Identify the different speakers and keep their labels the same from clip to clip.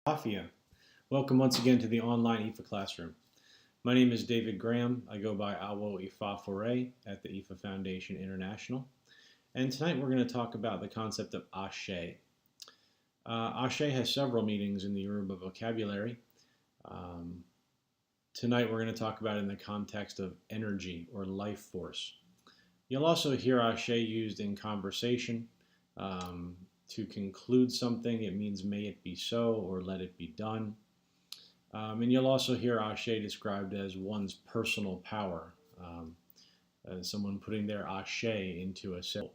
Speaker 1: Afia. Welcome once again to the online IFA classroom. My name is David Graham. I go by Awo Ifa Foray at the IFA Foundation International. And tonight we're going to talk about the concept of Ashe. Ashe has several meanings in the Yoruba vocabulary. Tonight we're going to talk about it in the context of energy or life force. You'll also hear Ashe used in conversation. To conclude something, it means may it be so or let it be done. And you'll also hear Ashe described as one's personal power, as someone putting their Ashe into a symbol.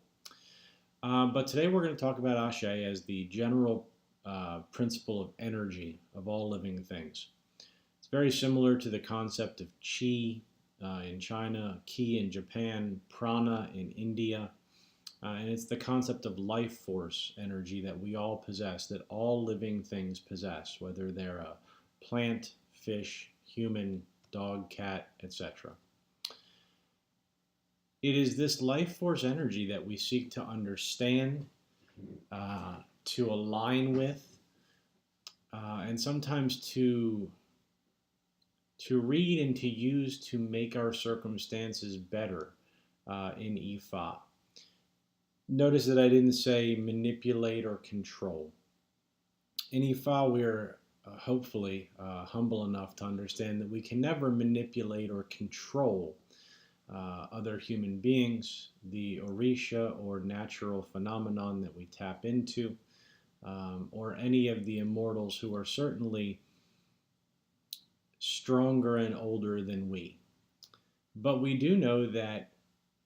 Speaker 1: But today we're going to talk about Ashe as the general principle of energy of all living things. It's very similar to the concept of Qi in China, Ki in Japan, Prana in India. And it's the concept of life force energy that we all possess, that all living things possess, whether they're a plant, fish, human, dog, cat, etc. It is this life force energy that we seek to understand, to align with, and sometimes to read and to use to make our circumstances better in Ifa. Notice that I didn't say manipulate or control. In Ifa, we're hopefully humble enough to understand that we can never manipulate or control other human beings, the Orisha or natural phenomenon that we tap into, or any of the immortals who are certainly stronger and older than we. But we do know that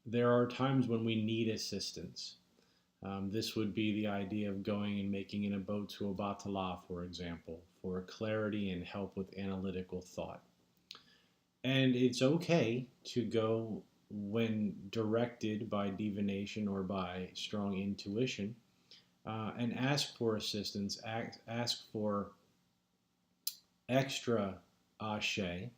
Speaker 1: there are times when we need assistance. This would be the idea of going and making an abode to Obatala, for example, for clarity and help with analytical thought. And it's okay to go when directed by divination or by strong intuition and ask for assistance, ask for extra Ashe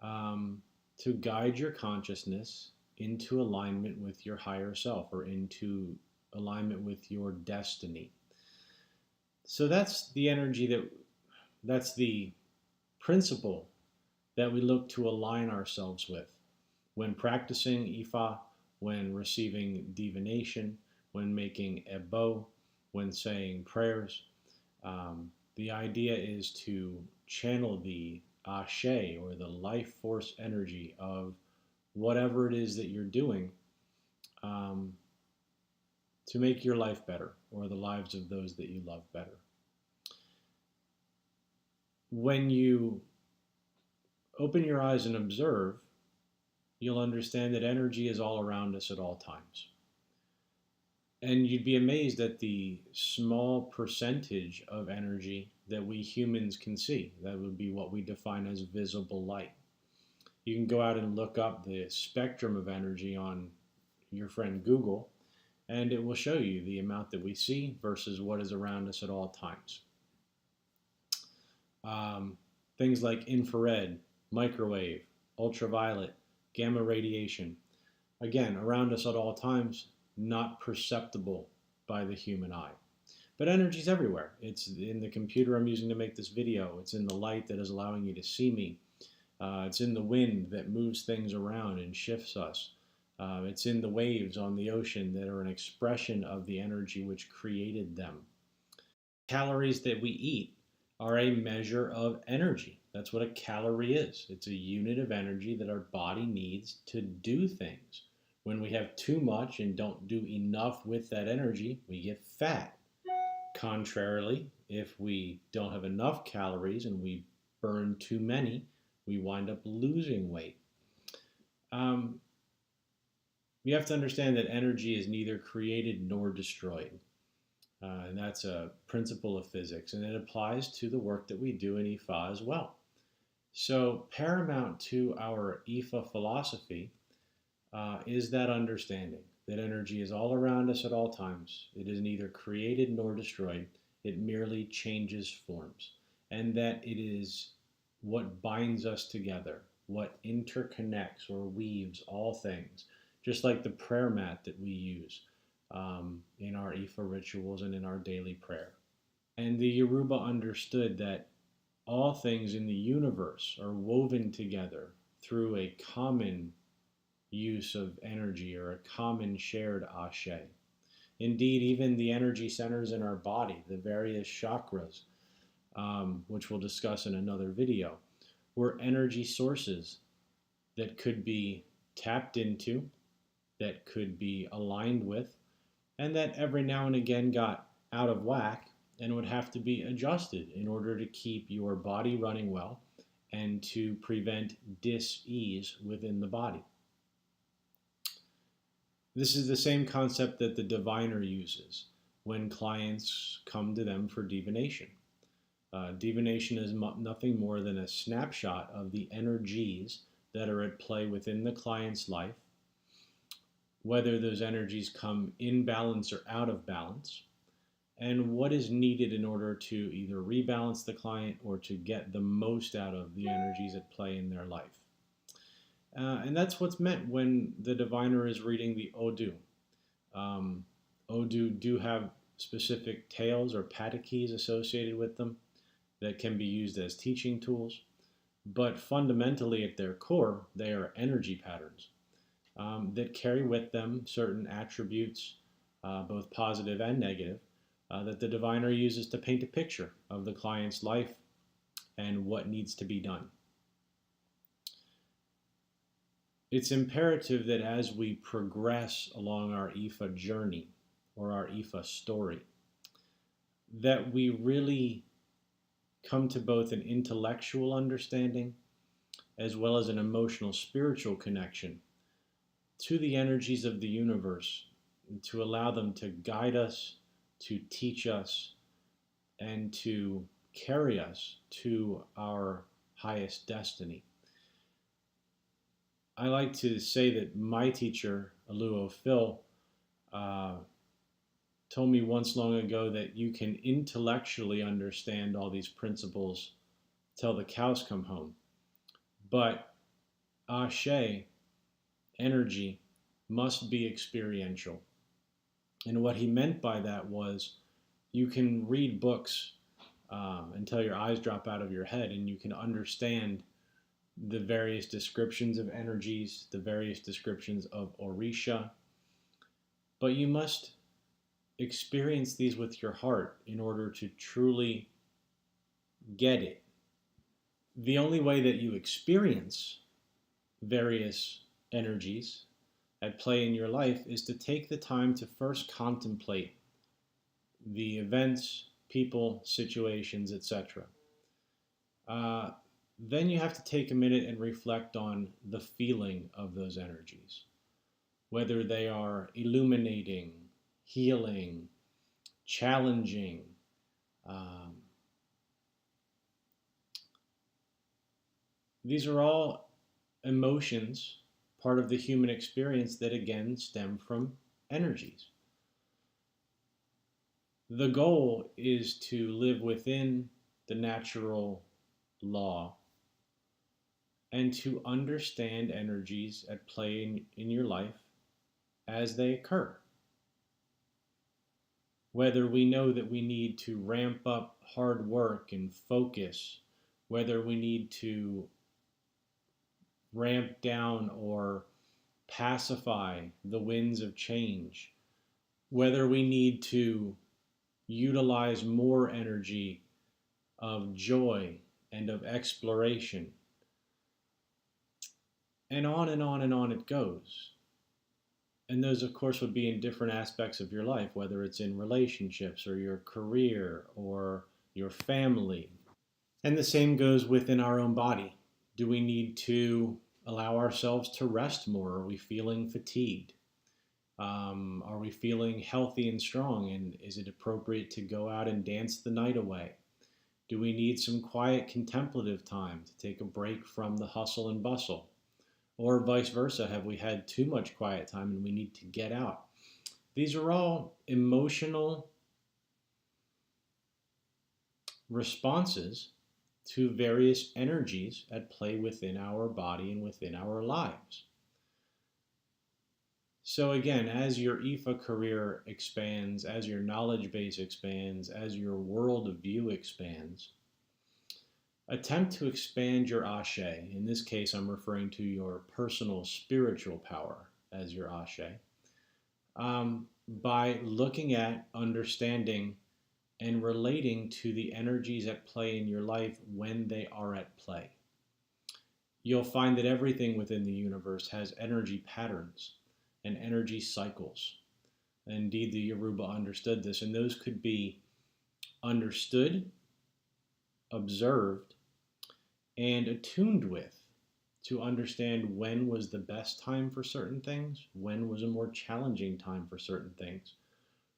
Speaker 1: to guide your consciousness into alignment with your higher self or into alignment with your destiny. So that's the energy that's the principle that we look to align ourselves with when practicing Ifa, when receiving divination, when making ebo, when saying prayers. The idea is to channel the Ashe or the life force energy of whatever it is that you're doing to make your life better or the lives of those that you love better. When you open your eyes and observe, you'll understand that energy is all around us at all times. And you'd be amazed at the small percentage of energy that we humans can see. That would be what we define as visible light. You can go out and look up the spectrum of energy on your friend Google, and it will show you the amount that we see versus what is around us at all times. Things like infrared, microwave, ultraviolet, gamma radiation, again, around us at all times, not perceptible by the human eye. But energy is everywhere. It's in the computer I'm using to make this video. It's in the light that is allowing you to see me. It's in the wind that moves things around and shifts us. It's in the waves on the ocean that are an expression of the energy which created them. Calories that we eat are a measure of energy. That's what a calorie is. It's a unit of energy that our body needs to do things. When we have too much and don't do enough with that energy, we get fat. Contrarily, if we don't have enough calories and we burn too many, we wind up losing weight. You have to understand that energy is neither created nor destroyed. And that's a principle of physics, and it applies to the work that we do in Ifa as well. So paramount to our Ifa philosophy is that understanding that energy is all around us at all times. It is neither created nor destroyed. It merely changes forms. And that it is what binds us together, what interconnects or weaves all things, just like the prayer mat that we use in our Ifa rituals and in our daily prayer. And the Yoruba understood that all things in the universe are woven together through a common use of energy or a common shared Ashe. Indeed, even the energy centers in our body, the various chakras, which we'll discuss in another video, were energy sources that could be tapped into, that could be aligned with, and that every now and again got out of whack and would have to be adjusted in order to keep your body running well and to prevent dis-ease within the body. This is the same concept that the diviner uses when clients come to them for divination. Divination is nothing more than a snapshot of the energies that are at play within the client's life, whether those energies come in balance or out of balance, and what is needed in order to either rebalance the client or to get the most out of the energies at play in their life. And that's what's meant when the diviner is reading the Odu. Odu do have specific tales or patakeys associated with them that can be used as teaching tools, but fundamentally at their core, they are energy patterns that carry with them certain attributes, both positive and negative, that the diviner uses to paint a picture of the client's life and what needs to be done. It's imperative that as we progress along our Ifa journey or our Ifa story, that we really come to both an intellectual understanding as well as an emotional spiritual connection to the energies of the universe, to allow them to guide us, to teach us, and to carry us to our highest destiny. I like to say that my teacher, Aluo Phil, told me once long ago that you can intellectually understand all these principles till the cows come home. But Ashe, energy, must be experiential. And what he meant by that was you can read books until your eyes drop out of your head and you can understand the various descriptions of energies, the various descriptions of Orisha, but you must experience these with your heart in order to truly get it. The only way that you experience various energies at play in your life is to take the time to first contemplate the events, people, situations, etc. Then you have to take a minute and reflect on the feeling of those energies, whether they are illuminating, healing, challenging. These are all emotions, part of the human experience that again stem from energies. The goal is to live within the natural law and to understand energies at play in your life as they occur. Whether we know that we need to ramp up hard work and focus, whether we need to ramp down or pacify the winds of change, whether we need to utilize more energy of joy and of exploration, and on and on and on it goes. And those, of course, would be in different aspects of your life, whether it's in relationships or your career or your family. And the same goes within our own body. Do we need to allow ourselves to rest more? Are we feeling fatigued? Are we feeling healthy and strong? And is it appropriate to go out and dance the night away? Do we need some quiet contemplative time to take a break from the hustle and bustle? Or vice versa, have we had too much quiet time and we need to get out? These are all emotional responses to various energies at play within our body and within our lives. So again, as your IFA career expands, as your knowledge base expands, as your world view expands, attempt to expand your Ashe. In this case, I'm referring to your personal spiritual power as your Ashe, by looking at, understanding, and relating to the energies at play in your life when they are at play. You'll find that everything within the universe has energy patterns and energy cycles. Indeed, the Yoruba understood this, and those could be understood, observed, and attuned with to understand when was the best time for certain things, when was a more challenging time for certain things,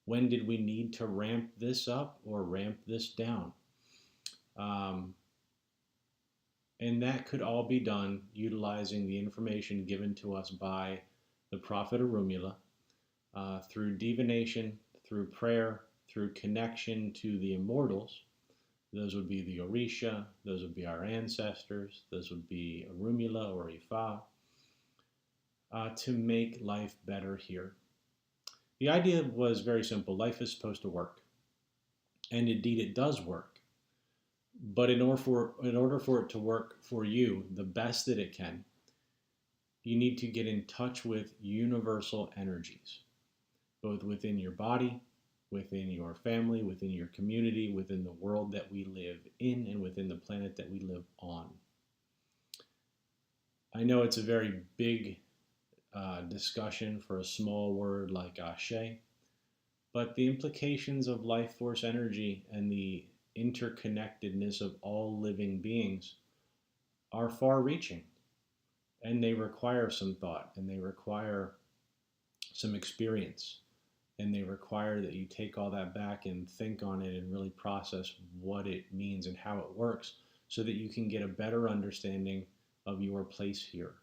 Speaker 1: when did we need to ramp this up or ramp this down. And that could all be done utilizing the information given to us by the Prophet Arumula, through divination, through prayer, through connection to the immortals. Those would be the Orisha, those would be our ancestors, those would be Arumula or Ifa, to make life better here. The idea was very simple. Life is supposed to work. And indeed it does work. But in order for it to work for you the best that it can, you need to get in touch with universal energies, both within your body, within your family, within your community, within the world that we live in, and within the planet that we live on. I know it's a very big discussion for a small word like Ashe, but the implications of life force energy and the interconnectedness of all living beings are far reaching, and they require some thought, and they require some experience, and they require that you take all that back and think on it and really process what it means and how it works so that you can get a better understanding of your place here.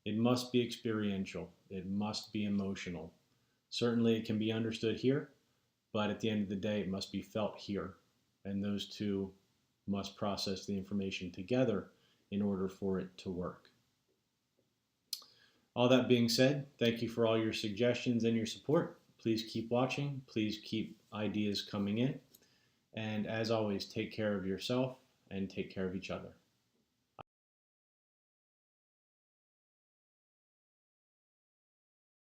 Speaker 1: It must be experiential. It must be emotional. Certainly it can be understood here, but at the end of the day, it must be felt here. And those two must process the information together in order for it to work. All that being said, thank you for all your suggestions and your support. Please keep watching. Please keep ideas coming in. And as always, take care of yourself and take care of each other.